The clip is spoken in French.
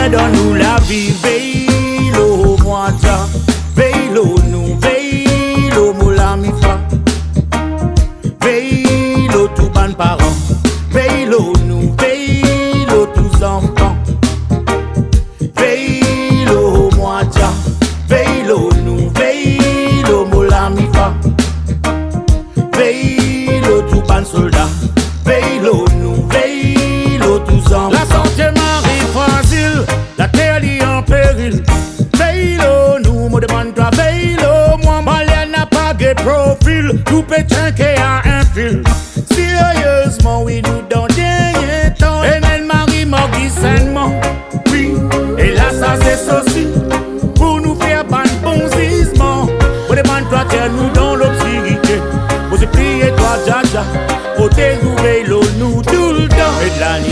Seigneur donne-nous la vie. Veille l'eau, moi, Jah. Veille l'eau, nous, veille l'eau, moula, mi, fa. Veille l'eau, tout ban parents. Veille l'eau, nous, veille l'eau, tous enfants. Veille l'eau, moi, Jah. Veille l'eau, nous, veille l'eau, moula, mi, fa. Veille l'eau, tout ban soldat. Veille l'eau, nous, veille l'eau, tous enfants. La santé Marie fragile, la terre est en péril. Veille l'eau, nous, me demande toi, veille l'eau, moi, malien n'a pas de profil. Tout pétain qui a un fil. Sérieusement, oui, nous dans dernier temps. Et même Marie m'a dit sainement. Oui, et là, ça c'est ceci. Pour nous faire ban bon gisement. Me demande toi, tiens-nous dans l'obscurité. Vous priez toi, Jah Jah. Pour te veille l'eau, nous, tout le temps. Et de la nuit.